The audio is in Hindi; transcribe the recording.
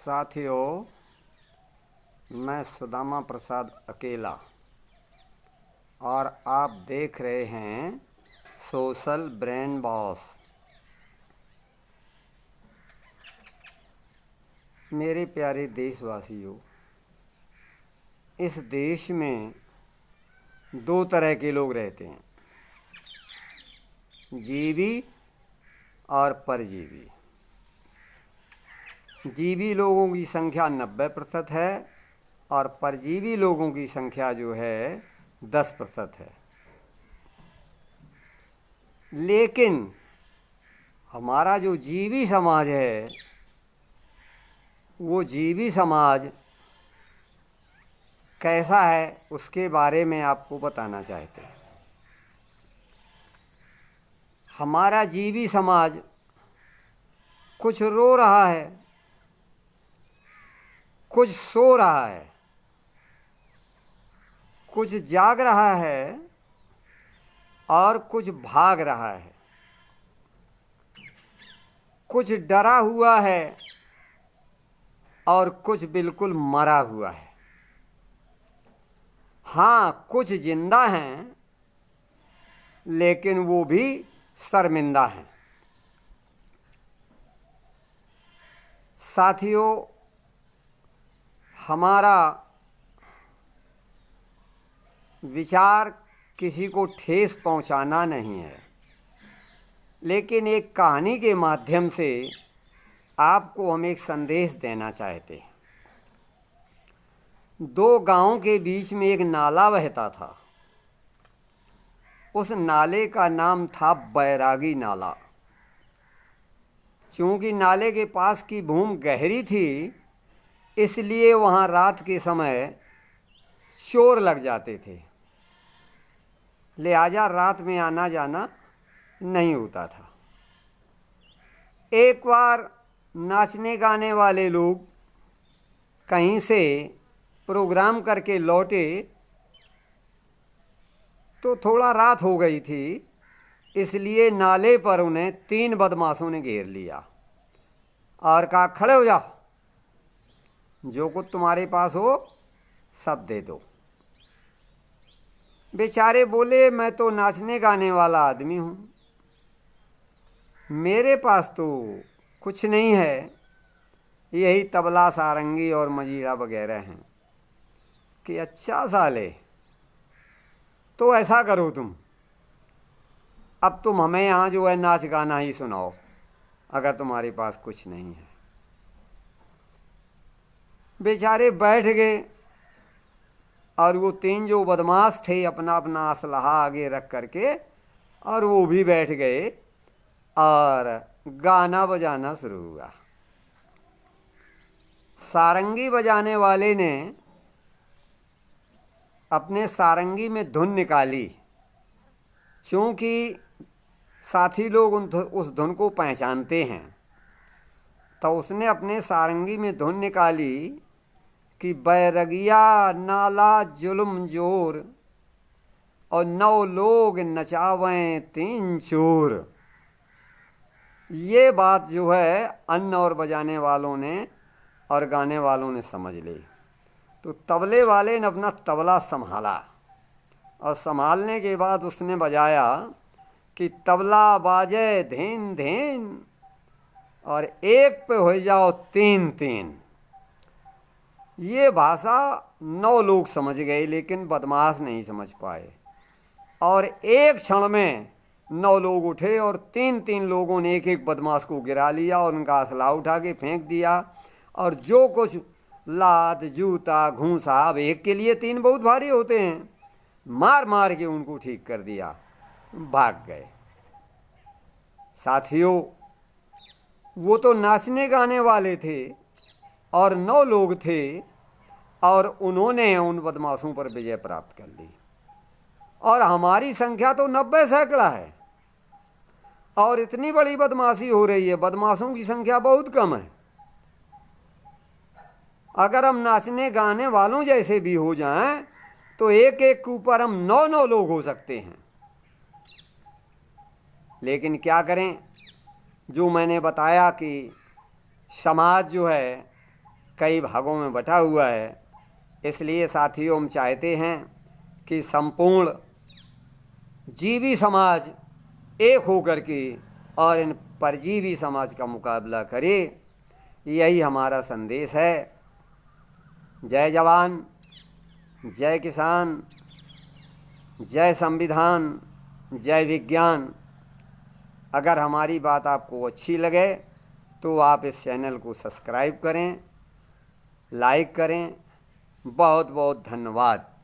साथियों, मैं सुदामा प्रसाद अकेला और आप देख रहे हैं सोशल ब्रेन बॉस। मेरे प्यारे देशवासियों, इस देश में दो तरह के लोग रहते हैं, जीवी और परजीवी। जीवी लोगों की संख्या 90% है और परजीवी लोगों की संख्या जो है 10% है। लेकिन हमारा जो जीवी समाज है, वो जीवी समाज कैसा है उसके बारे में आपको बताना चाहते हैं। हमारा जीवी समाज कुछ रो रहा है, कुछ सो रहा है, कुछ जाग रहा है और कुछ भाग रहा है, कुछ डरा हुआ है और कुछ बिल्कुल मरा हुआ है। हाँ, कुछ जिंदा हैं लेकिन वो भी शर्मिंदा हैं। साथियों, हमारा विचार किसी को ठेस पहुंचाना नहीं है, लेकिन एक कहानी के माध्यम से आपको हम एक संदेश देना चाहते हैं। दो गांवों के बीच में एक नाला बहता था। उस नाले का नाम था बैरागी नाला। चूंकि नाले के पास की भूमि गहरी थी, इसलिए वहाँ रात के समय चोर लग जाते थे, लिहाजा रात में आना जाना नहीं होता था। एक बार नाचने गाने वाले लोग कहीं से प्रोग्राम करके लौटे तो थोड़ा रात हो गई थी, इसलिए नाले पर उन्हें 3 बदमाशों ने घेर लिया और कहा, खड़े हो जाओ, जो कुछ तुम्हारे पास हो सब दे दो। बेचारे बोले, मैं तो नाचने गाने वाला आदमी हूँ, मेरे पास तो कुछ नहीं है, यही तबला, सारंगी और मजीरा वगैरह हैं। कि अच्छा साले, तो ऐसा करो, अब तुम हमें यहाँ जो है नाच गाना ही सुनाओ, अगर तुम्हारे पास कुछ नहीं है। बेचारे बैठ गए और वो 3 जो बदमाश थे अपना अपना असलहा आगे रख करके और वो भी बैठ गए और गाना बजाना शुरू हुआ। सारंगी बजाने वाले ने अपने सारंगी में धुन निकाली। चूंकि साथी लोग उस धुन को पहचानते हैं, तो उसने अपने सारंगी में धुन निकाली कि बैरगिया नाला जुल्म जोर और 9 लोग नचावें 3 चोर। ये बात जो है अन्न और बजाने वालों ने और गाने वालों ने समझ ली। तो तबले वाले ने अपना तबला संभाला और संभालने के बाद उसने बजाया कि तबला बाजे धीन धीन और एक पे हो जाओ 3-3। ये भाषा 9 लोग समझ गए, लेकिन बदमाश नहीं समझ पाए और एक क्षण में 9 लोग उठे और 3-3 लोगों ने एक एक बदमाश को गिरा लिया और उनका असला उठा के फेंक दिया और जो कुछ लात, जूता, घूंसा, अब एक के लिए 3 बहुत भारी होते हैं, मार मार के उनको ठीक कर दिया, भाग गए। साथियों, वो तो नाचने गाने वाले थे और 9 लोग थे और उन्होंने उन बदमाशों पर विजय प्राप्त कर ली। और हमारी संख्या तो 90 सैकड़ा है और इतनी बड़ी बदमाशी हो रही है, बदमाशों की संख्या बहुत कम है। अगर हम नाचने गाने वालों जैसे भी हो जाएं तो एक एक के ऊपर हम 9-9 लोग हो सकते हैं। लेकिन क्या करें, जो मैंने बताया कि समाज जो है कई भागों में बटा हुआ है। इसलिए साथियों, हम चाहते हैं कि संपूर्ण जीवी समाज एक होकर के और इन परजीवी समाज का मुकाबला करे। यही हमारा संदेश है। जय जवान, जय किसान, जय संविधान, जय विज्ञान। अगर हमारी बात आपको अच्छी लगे तो आप इस चैनल को सब्सक्राइब करें, लाइक करें। बहुत बहुत धन्यवाद।